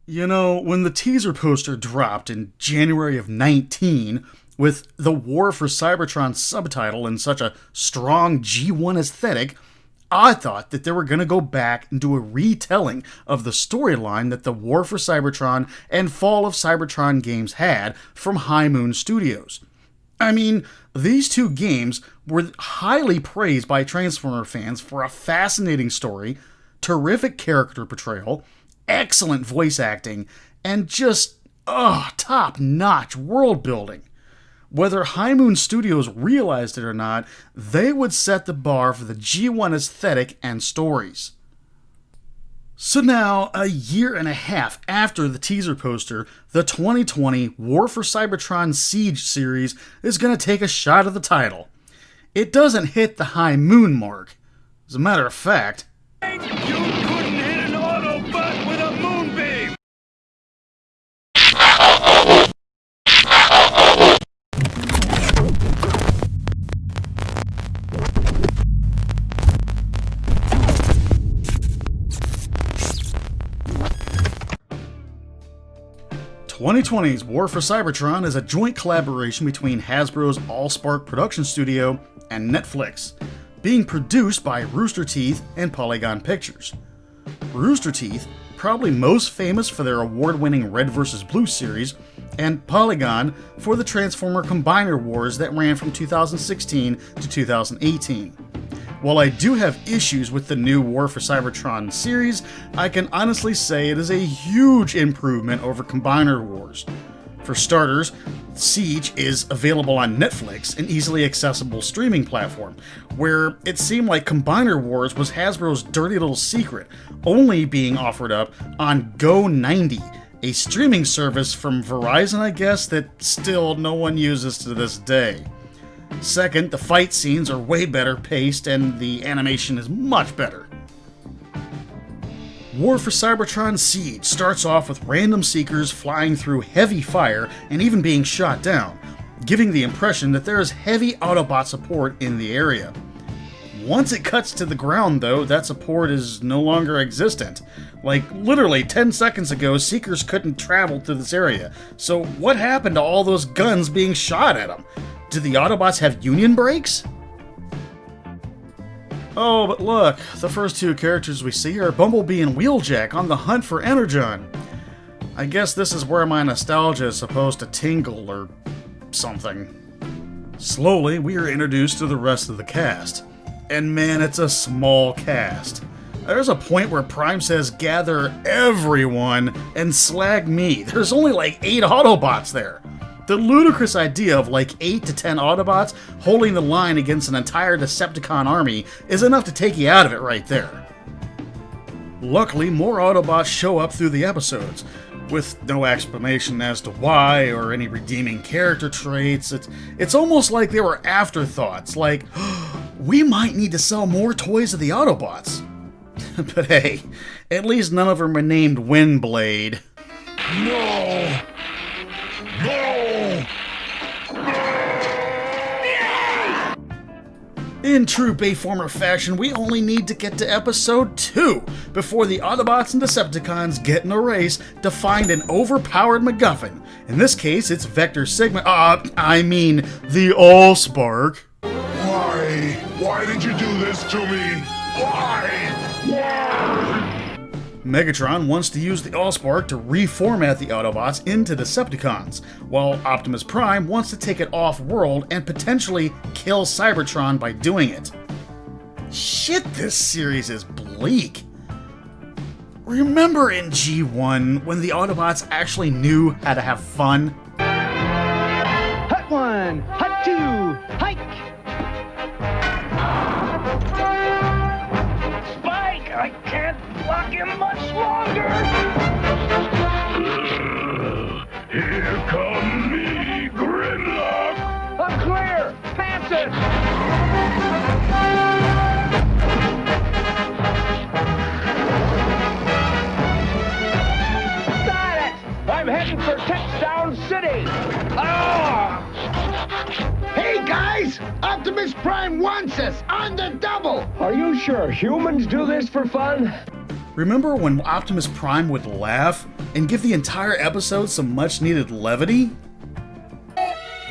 You know, when the teaser poster dropped in January of 19, with the War for Cybertron subtitle in such a strong G1 aesthetic, I thought that they were going to go back and do a retelling of the storyline that the War for Cybertron and Fall of Cybertron games had from High Moon Studios. I mean, these two games were highly praised by Transformer fans for a fascinating story, terrific character portrayal, excellent voice acting, and just, top-notch world building. Whether High Moon Studios realized it or not, they would set the bar for the G1 aesthetic and stories. So now, a year and a half after the teaser poster, the 2020 War for Cybertron Siege series is going to take a shot at the title. It doesn't hit the High Moon mark. As a matter of fact, You couldn't hit an Autobot with a moonbeam! 2020's War for Cybertron is a joint collaboration between Hasbro's AllSpark production studio and Netflix, being produced by Rooster Teeth and Polygon Pictures. Rooster Teeth, probably most famous for their award-winning Red vs. Blue series, and Polygon for the Transformer Combiner Wars that ran from 2016 to 2018. While I do have issues with the new War for Cybertron series, I can honestly say it is a huge improvement over Combiner Wars. For starters, Siege is available on Netflix, an easily accessible streaming platform, where it seemed like Combiner Wars was Hasbro's dirty little secret, only being offered up on Go90, a streaming service from Verizon, I guess, that still no one uses to this day. Second, the fight scenes are way better paced and the animation is much better. War for Cybertron Siege starts off with random seekers flying through heavy fire and even being shot down, giving the impression that there is heavy Autobot support in the area. Once it cuts to the ground, though, that support is no longer existent. Like, literally 10 seconds ago, Seekers couldn't travel through this area, so what happened to all those guns being shot at them? Do the Autobots have union brakes? Oh, but look, the first two characters we see are Bumblebee and Wheeljack on the hunt for Energon. I guess this is where my nostalgia is supposed to tingle or something. Slowly, we are introduced to the rest of the cast. And man, it's a small cast. There's a point where Prime says gather everyone and slag me. There's only like 8 Autobots there. The ludicrous idea of like 8 to 10 Autobots holding the line against an entire Decepticon army is enough to take you out of it right there. Luckily, more Autobots show up through the episodes, with no explanation as to why or any redeeming character traits. It's almost like they were afterthoughts, like, we might need to sell more toys of the Autobots. But hey, at least none of them are named Windblade. No! No! In true Bayformer fashion, we only need to get to episode 2 before the Autobots and Decepticons get in a race to find an overpowered MacGuffin. In this case, it's Vector Sigma, the AllSpark. Why? Why did you do this to me? Why? Megatron wants to use the AllSpark to reformat the Autobots into Decepticons, while Optimus Prime wants to take it off-world and potentially kill Cybertron by doing it. Shit, this series is bleak. Remember in G1 when the Autobots actually knew how to have fun? Hut 1, Hut 2, hike! Spike! I can't block him much longer! Here come me, Grimlock! I'm clear! Pass it! Got it! I'm heading for Touchdown City! Ah! Hey guys! Optimus Prime wants us on the double! Are you sure humans do this for fun? Remember when Optimus Prime would laugh and give the entire episode some much-needed levity?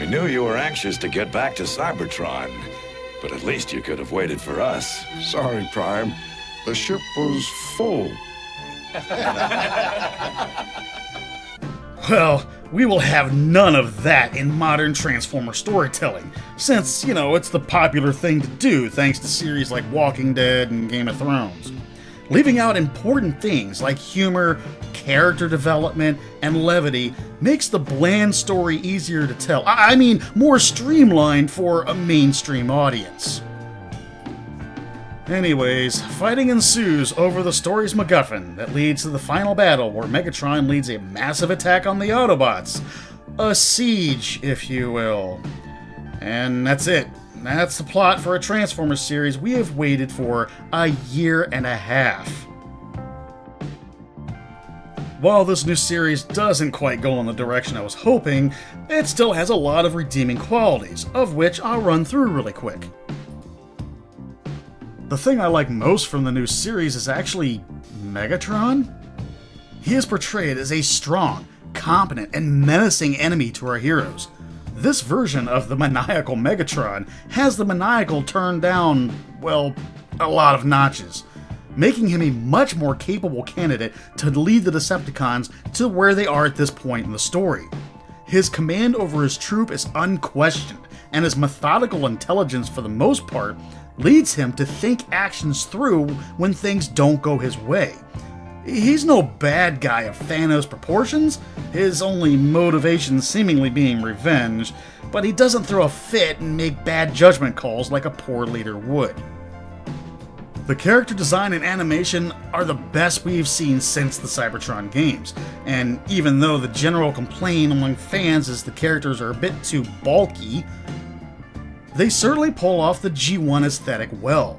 We knew you were anxious to get back to Cybertron, but at least you could have waited for us. Sorry, Prime. The ship was full. Well, we will have none of that in modern Transformer storytelling, since, it's the popular thing to do thanks to series like Walking Dead and Game of Thrones. Leaving out important things like humor, character development, and levity makes the bland story easier to tell. I mean, more streamlined for a mainstream audience. Anyways, fighting ensues over the story's MacGuffin that leads to the final battle where Megatron leads a massive attack on the Autobots. A siege, if you will. And that's it. That's the plot for a Transformers series we have waited for a year and a half. While this new series doesn't quite go in the direction I was hoping, it still has a lot of redeeming qualities, of which I'll run through really quick. The thing I like most from the new series is actually Megatron. He is portrayed as a strong, competent, and menacing enemy to our heroes. This version of the maniacal Megatron has the maniacal turned down, well, a lot of notches, making him a much more capable candidate to lead the Decepticons to where they are at this point in the story. His command over his troop is unquestioned, and his methodical intelligence for the most part leads him to think actions through when things don't go his way. He's no bad guy of Thanos proportions, his only motivation seemingly being revenge, but he doesn't throw a fit and make bad judgment calls like a poor leader would. The character design and animation are the best we've seen since the Cybertron games, and even though the general complaint among fans is the characters are a bit too bulky, they certainly pull off the G1 aesthetic well.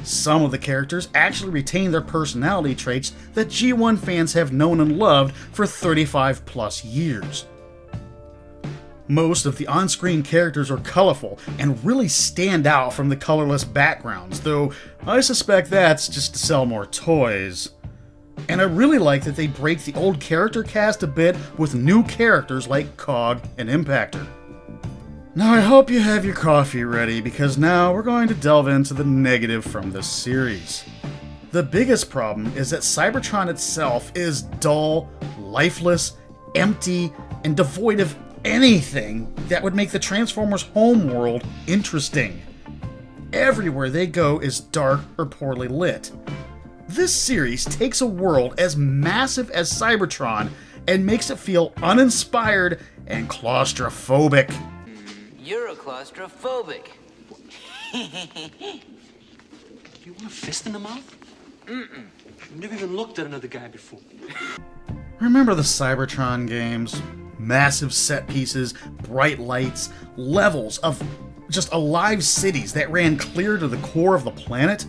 Some of the characters actually retain their personality traits that G1 fans have known and loved for 35 plus years. Most of the on-screen characters are colorful and really stand out from the colorless backgrounds, though I suspect that's just to sell more toys. And I really like that they break the old character cast a bit with new characters like Cog and Impactor. Now I hope you have your coffee ready, because now we're going to delve into the negative from this series. The biggest problem is that Cybertron itself is dull, lifeless, empty, and devoid of anything that would make the Transformers' homeworld interesting. Everywhere they go is dark or poorly lit. This series takes a world as massive as Cybertron and makes it feel uninspired and claustrophobic. You're a claustrophobic. You want a fist in the mouth? Mm-mm. I've never even looked at another guy before. Remember the Cybertron games? Massive set pieces, bright lights, levels of just alive cities that ran clear to the core of the planet?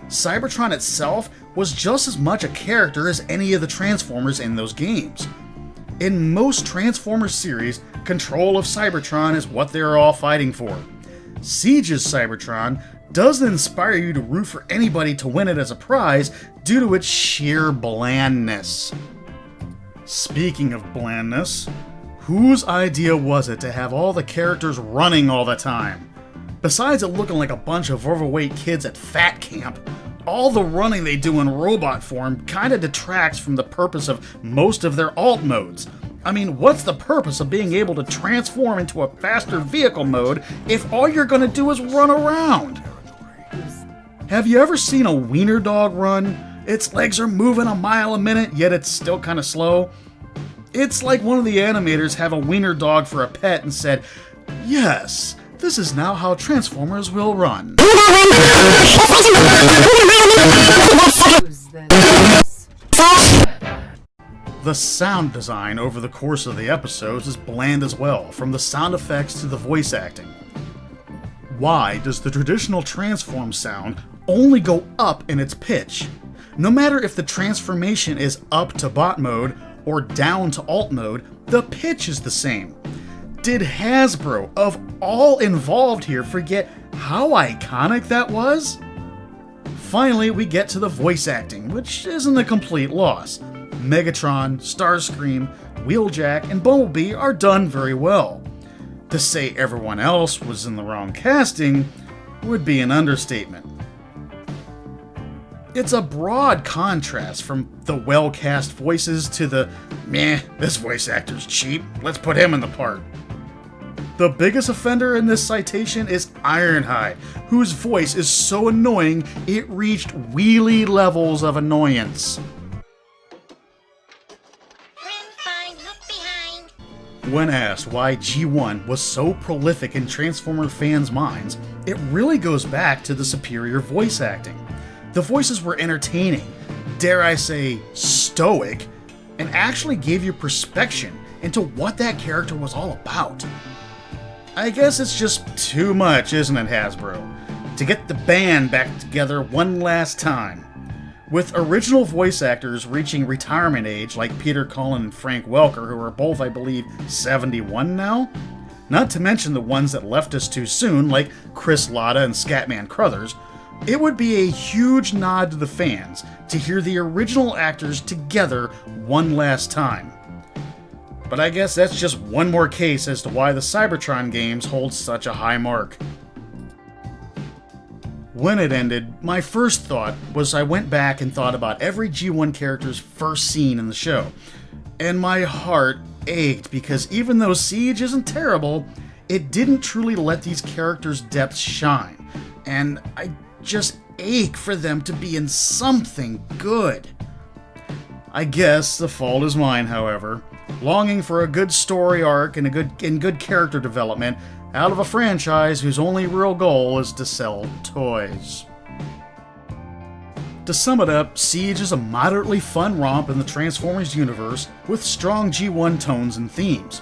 Cybertron itself was just as much a character as any of the Transformers in those games. In most Transformers series, control of Cybertron is what they're all fighting for. Siege's Cybertron doesn't inspire you to root for anybody to win it as a prize due to its sheer blandness. Speaking of blandness, whose idea was it to have all the characters running all the time? Besides it looking like a bunch of overweight kids at fat camp, all the running they do in robot form kinda detracts from the purpose of most of their alt modes. I mean, what's the purpose of being able to transform into a faster vehicle mode if all you're gonna do is run around? Have you ever seen a wiener dog run? Its legs are moving a mile a minute, yet it's still kinda slow. It's like one of the animators have a wiener dog for a pet and said, "Yes, this is now how Transformers will run." The sound design over the course of the episodes is bland as well, from the sound effects to the voice acting. Why does the traditional transform sound only go up in its pitch? No matter if the transformation is up to bot mode or down to alt mode, the pitch is the same. Did Hasbro, of all involved here, forget how iconic that was? Finally, we get to the voice acting, which isn't a complete loss. Megatron, Starscream, Wheeljack, and Bumblebee are done very well. To say everyone else was in the wrong casting would be an understatement. It's a broad contrast from the well-cast voices to the, meh, this voice actor's cheap, let's put him in the part. The biggest offender in this citation is Ironhide, whose voice is so annoying it reached wheelie levels of annoyance. When asked why G1 was so prolific in Transformer fans' minds, it really goes back to the superior voice acting. The voices were entertaining, dare I say, stoic, and actually gave you perspective into what that character was all about. I guess it's just too much, isn't it, Hasbro? To get the band back together one last time. With original voice actors reaching retirement age like Peter Cullen and Frank Welker, who are both, I believe, 71 now? Not to mention the ones that left us too soon, like Chris Latta and Scatman Crothers, it would be a huge nod to the fans to hear the original actors together one last time. But I guess that's just one more case as to why the Cybertron games hold such a high mark. When it ended, my first thought was I went back and thought about every G1 character's first scene in the show, and my heart ached because even though Siege isn't terrible, it didn't truly let these characters' depths shine, and I just ache for them to be in something good. I guess the fault is mine, however, longing for a good story arc and good character development out of a franchise whose only real goal is to sell toys. To sum it up, Siege is a moderately fun romp in the Transformers universe with strong G1 tones and themes.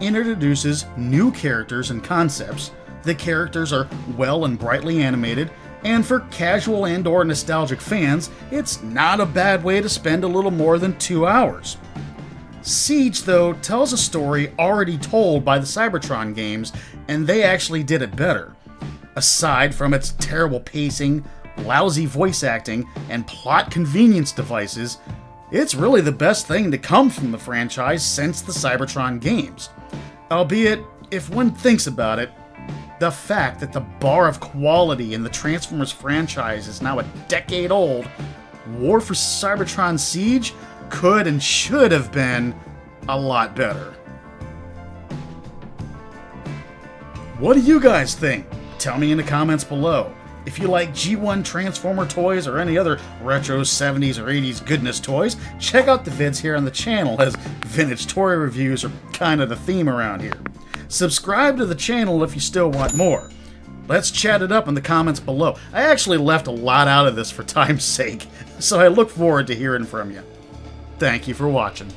It introduces new characters and concepts, the characters are well and brightly animated, and for casual and/or nostalgic fans, it's not a bad way to spend a little more than 2 hours. Siege, though, tells a story already told by the Cybertron games, and they actually did it better. Aside from its terrible pacing, lousy voice acting, and plot convenience devices, it's really the best thing to come from the franchise since the Cybertron games. Albeit, if one thinks about it, the fact that the bar of quality in the Transformers franchise is now a decade old, War for Cybertron Siege could and should have been a lot better. What do you guys think? Tell me in the comments below. If you like G1 Transformer toys or any other retro 70s or 80s goodness toys, check out the vids here on the channel, as vintage toy reviews are kind of the theme around here. Subscribe to the channel if you still want more. Let's chat it up in the comments below. I actually left a lot out of this for time's sake, so I look forward to hearing from you. Thank you for watching.